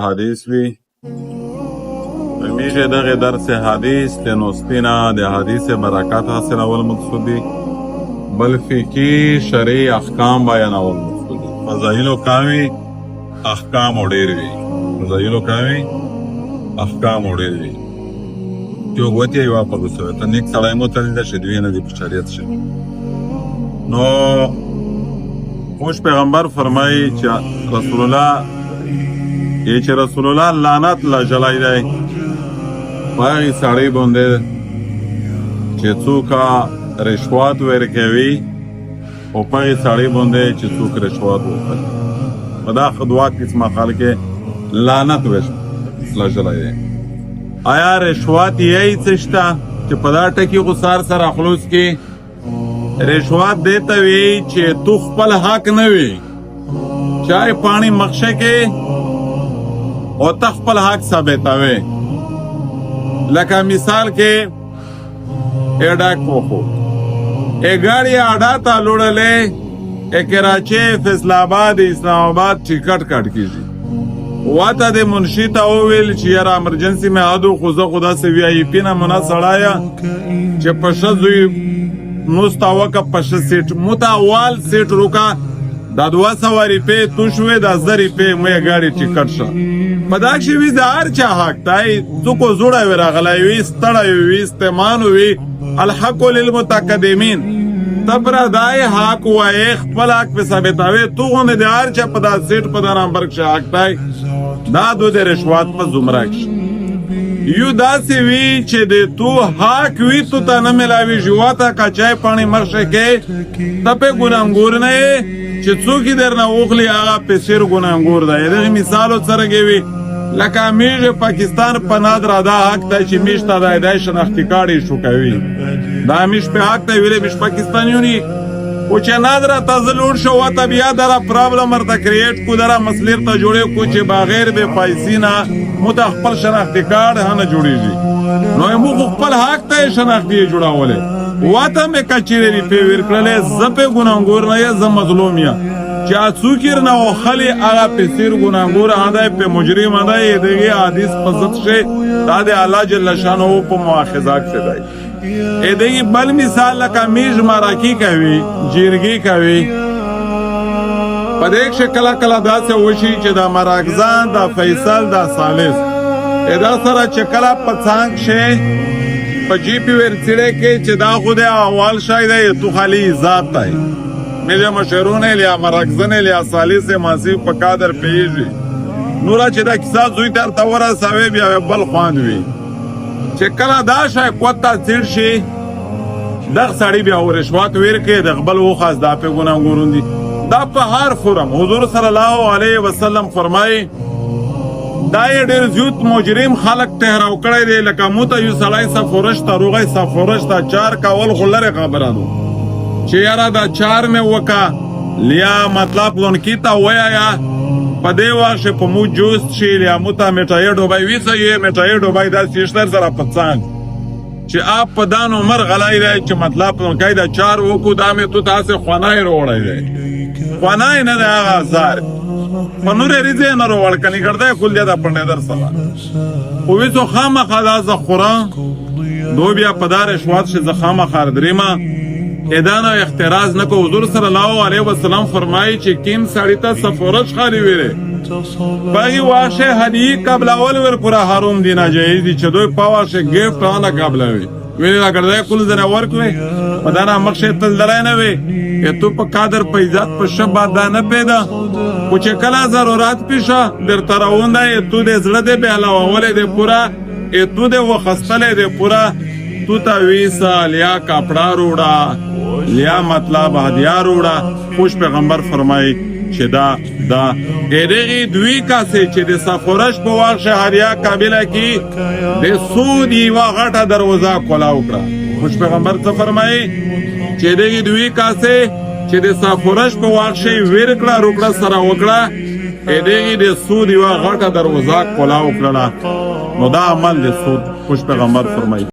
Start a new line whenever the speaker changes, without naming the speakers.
حدیث وی همیشه دغه درس حدیث د نوستینا د حدیث برکات حاصلول مقصود دی بل فقهي شرعي احکام بیانول مقصود دی فضایل کاوی احکام ډیر وی فضایل کاوی احکام ډیر وی جو غوتی یو په وسو ته نیک سړی مو تل د شدوی نه دی شریعت شه نو خوش پیغمبر فرمایي چې رسول الله لعنت لا جلای دی پای سړی باندې چې څوک رشوت ورکوي او پای سړی باندې چې څوک رشوت ورکوي په دا خدوا قسمه خلک لعنت لا جلای دی آیا رشوت یې څه شته چې په دا ټکی غسار سره خلوص کې رشوت دیتا وی چې تو خپل حق نه وی چای پانی مخشه کې او تخپل حق ثابتوي لکه مثال کې اډا کوخو اګاړي اډا ته لوړلې کراچي فیصل آباد اسلام آباد ټیکټ کټ کیږي واته د منشي ته وویل چې یاره امرجنسي مې هادو خو زه خدا سي وی آی پی نه منا سړایا چې په شذوي نوستاوکه پشه سیټ متاوال سیټ روکا دا 200 روپے تو شوې دا 1000 روپے مې گاڑی ټیکټ شه پداښي وی زار چا حق تای تو کو زوړا ورا غلای وی ستړی وی استمان وی الحق للمتقدمین تبر دای حق وای خپل حق په ثابتاوي تو غو د هر چا پدا سیټ پدا نمبر شه حق تای دا دو د رشوت په زمراک یو داسې وی چې د تو حق وی تو ته نه ملاوي جواته کچای پانی مرشه کې تپه ګناګور نه چې څوک درنه اوخلی هغه په سر ګناګور دی دغه مثال سره کوي لکه میږه پاکستان په نادر ادا حق ته چې میشته د ایدای شناختی کاړي شو کوي دا میش په حق ته ویلې میش پاکستانیونی او چې نادر تزلور شو وته بیا دره پرابلم ورته کریټ کو دره مسلیر ته جوړې کو چې بغیر د پیسې متخپل شناختی کارت نه جوړیږي نو موږ خپل حق ته شناختی جوړاولې واته مې کچېری په ورکړلې زپه ګناګور نه ز مظلوم یا چې څوکیر نه او خلی هغه په سیر ګناګور هدا په مجرم هدا دغه حدیث پسد شه دا د الله جل شانو په مؤاخذات څه دی دغه بل مثال لکه میج مراکی کوي جیرګي کوي په دې شکل کله داسې وشي چې دا مراکزان دا فیصل دا ثالث ادا سره چکلا پڅانګ شه په جی پی ورڅړې کې چې دا خو د اول شاید تو خالی ذات دی میجا مشرونه لیا مراکزن لیا ثالث ماسی په قادر پیږي نورا چې دا کیسه زوی تر تورا ساوي بیا بل خوان وی چې کله دا شای کوتا تیر شي دغه سړی بیا ورشوات ورکې د خپل وخاص دا په ګناګورون دي دا په هر فورم حضور صلی الله علیه وسلم فرمایي دا ډېر زیات مجرم خلق تهراو کړی دی لکه موته یو سړی سفورش ته روغی سفورش ته چار کول خلره خبره ده چې یاره دا چار مې وکا لیا مطلب لونکی ته ویا په دی واشه په مو جوست شي لیا موته میټای ډوبای ویسه یې میټای ډوبای دا سیشتر سره پڅان چې اپ په دان عمر غلای دی چې مطلب لونکی دا چار وکو دا مې تو تاسو خوانای وروړی دی خوانای نه دا غزار منور ریزه نه وروړ کني ګرځي کول دی دا پنده در سره خو ویسو خامخا دا زخوران دو بیا پدار شوات شه زخامه خار دریما ادانه اختراز نکو حضور صلی الله علیه وسلم فرمایي چې کیم سړی ته سفورش خالي ویره باغی واشه هدی قبل اول ور پورا حرام دی ناجایز دی چې دوی پاواشه گیفت نه قبل وی ویل اگر کول زنه ورکوي پدانا مخشه تل درای نه وی ته په قادر په عزت په شبا دا نه پیدا او چې کله ضرورت پیښه در تراونده ته د زړه د به علاوه ولې د پورا ته د وخستلې د پورا تو تا ویسا لیا کپڑا روڑا لیا مطلب هدیه روڑا خوش پیغمبر فرمایي چې دا دغه دوی کاسه چې د سفرش په وخت هدیه قابله کی د سود یو غټه دروازه کولا وکړه خوش پیغمبر ته فرمایي چې دغه دوی کاسه چې د سفرش په وخت ورکړه روکړه سره وکړه دغه د سود یو غټه دروازه کولا وکړه نو دا عمل د سود خوش پیغمبر فرمایي